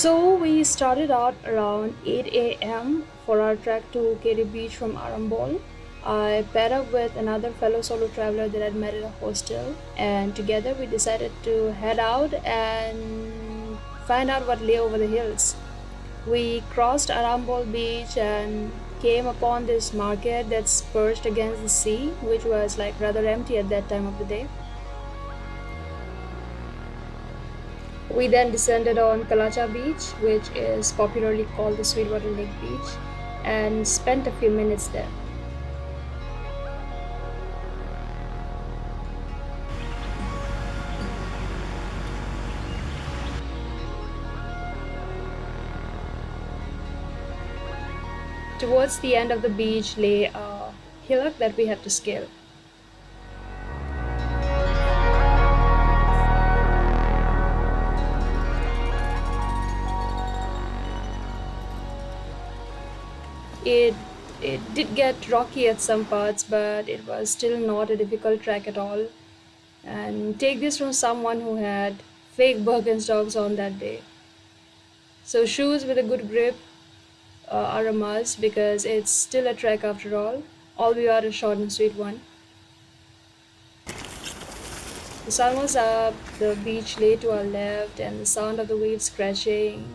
So we started out around 8 a.m. for our trek to Keri Beach from Arambol. I paired up with another fellow solo traveler that I'd met at a hostel, and together we decided to head out and find out what lay over the hills. We crossed Arambol Beach and came upon this market that's perched against the sea, which was like rather empty at that time of the day. We then descended on Kalacha Beach, which is popularly called the Sweetwater Lake Beach, and spent a few minutes there. Towards the end of the beach lay a hillock that we had to scale. It it did get rocky at some parts, but it was still not a difficult trek at all. And take this from someone who had fake Birkenstocks on that day. So shoes with a good grip are a must because it's still a trek after all. All we are a short and sweet one. The sun was up, the beach lay to our left, and the sound of the waves crashing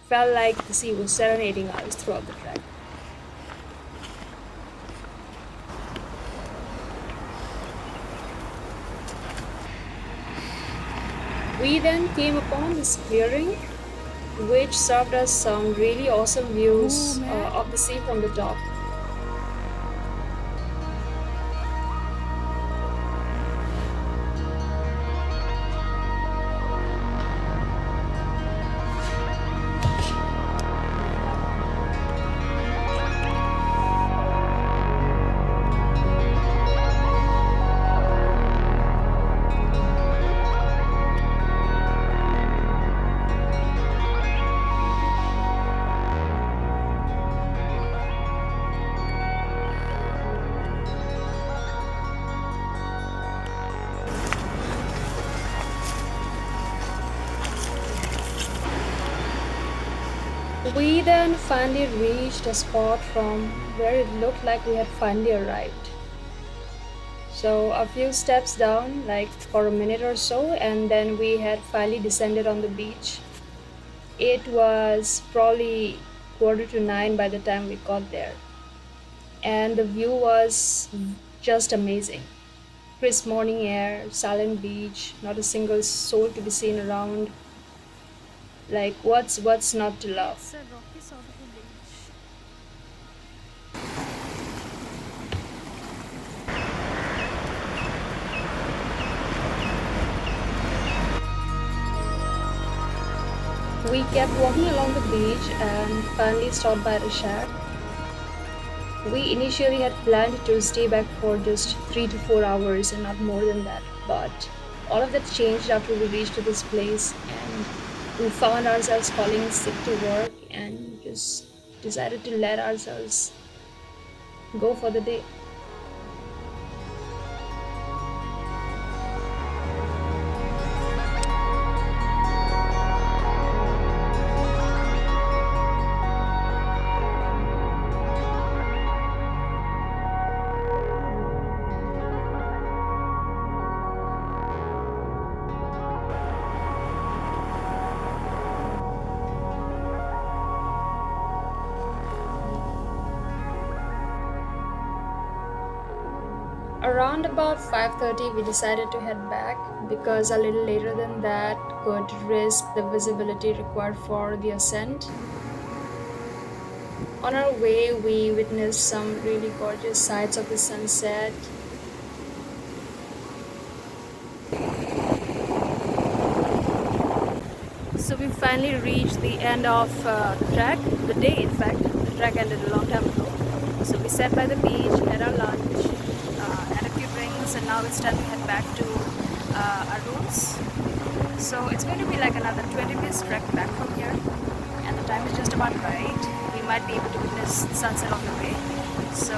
felt like the sea was serenading us throughout the trek. We then came upon this clearing, which served us some really awesome views of the sea from the top. We then finally reached a spot from where it looked like we had finally arrived. So, a few steps down, like for a minute or so, and then we had finally descended on the beach. It was probably quarter to 9 by the time we got there, and the view was just amazing. Crisp morning air, silent beach, not a single soul to be seen around. Like, what's not to love? It's a rocky sort of a beach. We kept walking along the beach and finally stopped by the shack. We initially had planned to stay back for just 3 to 4 hours and not more than that, but all of that changed after we reached this place and we found ourselves calling sick to work and just decided to let ourselves go for the day. Around about 5:30 we decided to head back because a little later than that could risk the visibility required for the ascent. On our way we witnessed some really gorgeous sights of the sunset. So we finally reached the end of the trek, the day in fact. The trek ended a long time ago. So we sat by the beach, had our lunch, had a few drinks, and now it's time to head back to our rooms. So it's going to be like another 20 minutes trek back from here, and the time is just about right. We might be able to witness the sunset on the way. So